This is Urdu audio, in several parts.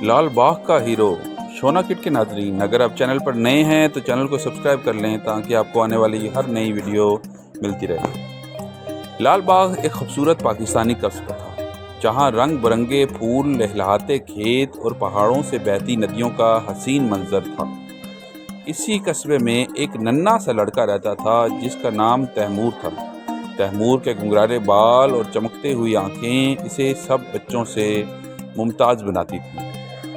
لال باغ کا ہیرو شونا کٹ کے ناظرین، اگر آپ چینل پر نئے ہیں تو چینل کو سبسکرائب کر لیں تاکہ آپ کو آنے والی ہر نئی ویڈیو ملتی رہے۔ لال باغ ایک خوبصورت پاکستانی قصبہ تھا جہاں رنگ برنگے پھول، لہلہاتے کھیت اور پہاڑوں سے بہتی ندیوں کا حسین منظر تھا۔ اسی قصبے میں ایک ننھا سا لڑکا رہتا تھا جس کا نام تیمور تھا۔ تیمور کے گنگرارے بال اور چمکتے ہوئی آنکھیں اسے سب بچوں سے ممتاز بناتی تھیں۔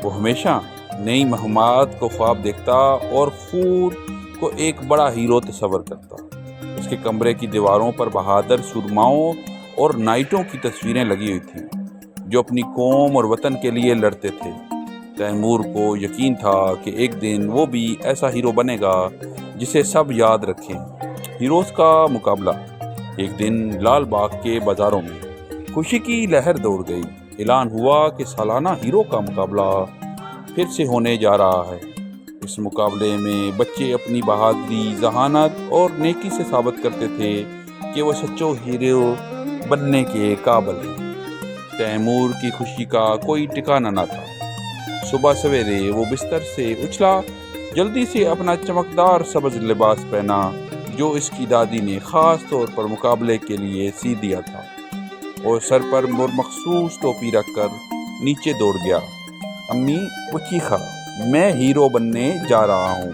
وہ ہمیشہ نئی مہمات کو خواب دیکھتا اور خود کو ایک بڑا ہیرو تصور کرتا۔ اس کے کمرے کی دیواروں پر بہادر سورماؤں اور نائٹوں کی تصویریں لگی ہوئی تھیں جو اپنی قوم اور وطن کے لیے لڑتے تھے۔ تیمور کو یقین تھا کہ ایک دن وہ بھی ایسا ہیرو بنے گا جسے سب یاد رکھیں۔ ہیروز کا مقابلہ۔ ایک دن لال باغ کے بازاروں میں خوشی کی لہر دوڑ گئی۔ اعلان ہوا کہ سالانہ ہیرو کا مقابلہ پھر سے ہونے جا رہا ہے۔ اس مقابلے میں بچے اپنی بہادری، ذہانت اور نیکی سے ثابت کرتے تھے کہ وہ سچو ہیرو بننے کے قابل ہیں۔ تیمور کی خوشی کا کوئی ٹھکانہ نہ تھا۔ صبح سویرے وہ بستر سے اچھلا، جلدی سے اپنا چمکدار سبز لباس پہنا جو اس کی دادی نے خاص طور پر مقابلے کے لیے سی دیا تھا، اور سر پر مخصوص ٹوپی رکھ کر نیچے دوڑ گیا۔ امی، وہ چیخا، میں ہیرو بننے جا رہا ہوں۔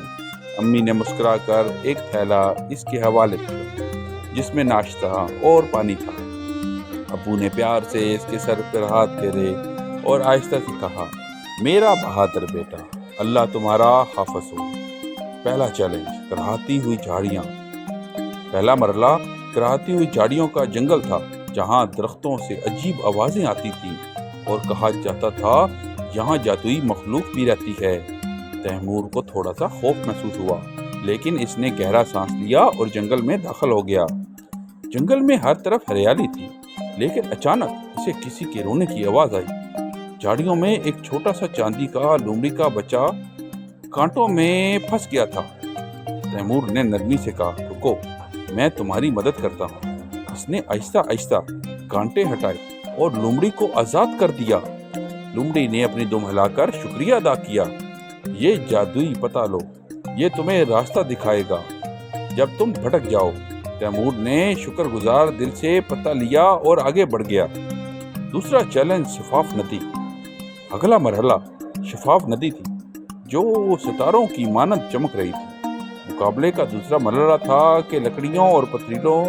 امی نے مسکرا کر ایک تھیلا اس کے حوالے کیا جس میں ناشتہ اور پانی تھا۔ ابو نے پیار سے اس کے سر پر ہاتھ پھیرے اور آہستہ سے کہا، میرا بہادر بیٹا، اللہ تمہارا حافظ ہو۔ پہلا چیلنج، کراہتی ہوئی جھاڑیاں۔ پہلا مرحلہ کراہتی ہوئی جھاڑیوں کا جنگل تھا جہاں درختوں سے عجیب آوازیں آتی تھیں اور کہا جاتا تھا یہاں جادوئی مخلوق بھی رہتی ہے۔ تیمور کو تھوڑا سا خوف محسوس ہوا، لیکن اس نے گہرا سانس لیا اور جنگل میں داخل ہو گیا۔ جنگل میں ہر طرف ہریالی تھی، لیکن اچانک اسے کسی کے رونے کی آواز آئی۔ جھاڑیوں میں ایک چھوٹا سا چاندی کا لومڑی کا بچہ کانٹوں میں پھنس گیا تھا۔ تیمور نے نرمی سے کہا، رکو، میں تمہاری مدد کرتا ہوں۔ اس نے آہستہ آہستہ کانٹے ہٹائے اور لومڑی کو آزاد کر دیا۔ لومڑی نے اپنی دم ہلا کر شکریہ ادا کیا۔ یہ جادوئی پتہ لو، یہ تمہیں راستہ دکھائے گا جب تم بھٹک جاؤ۔ تیمور نے شکر گزار دل سے پتہ لیا اور آگے بڑھ گیا۔ دوسرا چیلنج، شفاف ندی۔ اگلا مرحلہ شفاف ندی تھی جو ستاروں کی مانند چمک رہی تھی۔ مقابلے کا دوسرا مرحلہ تھا کہ لکڑیوں اور پتھریوں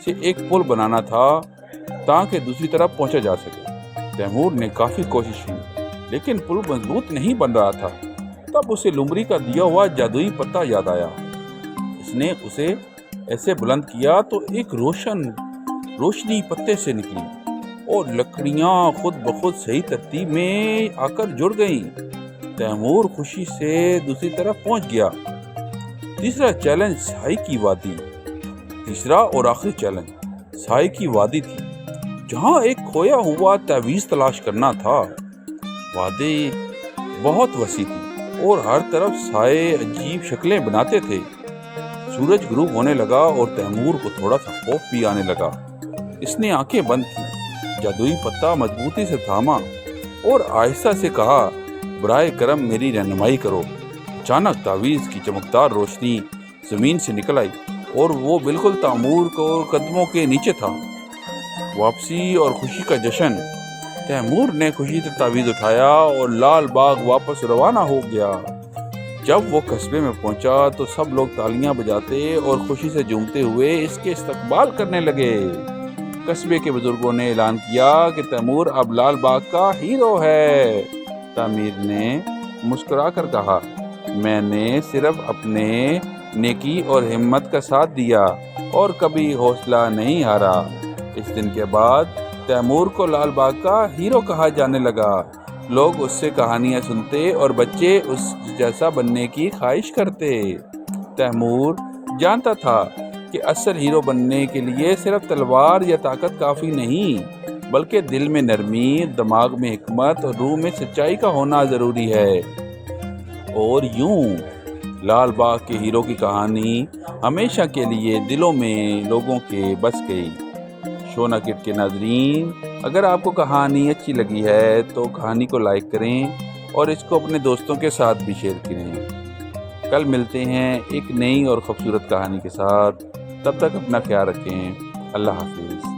سے ایک پل بنانا تھا تاکہ دوسری طرف پہنچا جا سکے۔ تیمور نے کافی کوشش کی، لیکن پل مضبوط نہیں بن رہا تھا۔ تب اسے لومڑی کا دیا ہوا جادوئی پتہ یاد آیا۔ اس نے اسے ایسے بلند کیا تو ایک روشنی پتے سے نکلی اور لکڑیاں خود بخود صحیح ترتیب میں آ کر جڑ گئیں۔ تیمور خوشی سے دوسری طرف پہنچ گیا۔ تیسرا چیلنج، سائی کی وادی۔ تیسرا اور آخری چیلنج سائی کی وادی تھی جہاں ایک کھویا ہوا تعویذ تلاش کرنا تھا۔ وادی بہت وسیع تھی اور ہر طرف سائے عجیب شکلیں بناتے تھے۔ سورج غروب ہونے لگا اور تیمور کو تھوڑا سا خوف بھی آنے لگا۔ اس نے آنکھیں بند کی، جادوئی پتہ مضبوطی سے تھاما اور آہستہ سے کہا، برائے کرم میری رہنمائی کرو۔ اچانک تعویذ کی چمکدار روشنی زمین سے نکل آئی اور وہ بالکل تیمور کو قدموں کے نیچے تھا۔ واپسی اور خوشی کا جشن۔ تیمور نے خوشی سے تعویذ اٹھایا اور لال باغ واپس روانہ ہو گیا۔ جب وہ قصبے میں پہنچا تو سب لوگ تالیاں بجاتے اور خوشی سے جھومتے ہوئے اس کے استقبال کرنے لگے۔ قصبے کے بزرگوں نے اعلان کیا کہ تیمور اب لال باغ کا ہیرو ہے۔ تیمور نے مسکرا کر کہا، میں نے صرف اپنے نیکی اور ہمت کا ساتھ دیا اور کبھی حوصلہ نہیں ہارا۔ اس دن کے بعد تیمور کو لال باغ کا ہیرو کہا جانے لگا۔ لوگ اس سے کہانیاں سنتے اور بچے اس جیسا بننے کی خواہش کرتے۔ تیمور جانتا تھا کہ اصل ہیرو بننے کے لیے صرف تلوار یا طاقت کافی نہیں، بلکہ دل میں نرمی، دماغ میں حکمت اور روح میں سچائی کا ہونا ضروری ہے۔ اور یوں لال باغ کے ہیرو کی کہانی ہمیشہ کے لیے دلوں میں لوگوں کے بس گئی۔ شونا کٹ کے ناظرین، اگر آپ کو کہانی اچھی لگی ہے تو کہانی کو لائک کریں اور اس کو اپنے دوستوں کے ساتھ بھی شیئر کریں۔ کل ملتے ہیں ایک نئی اور خوبصورت کہانی کے ساتھ، تب تک اپنا خیال رکھیں۔ اللہ حافظ۔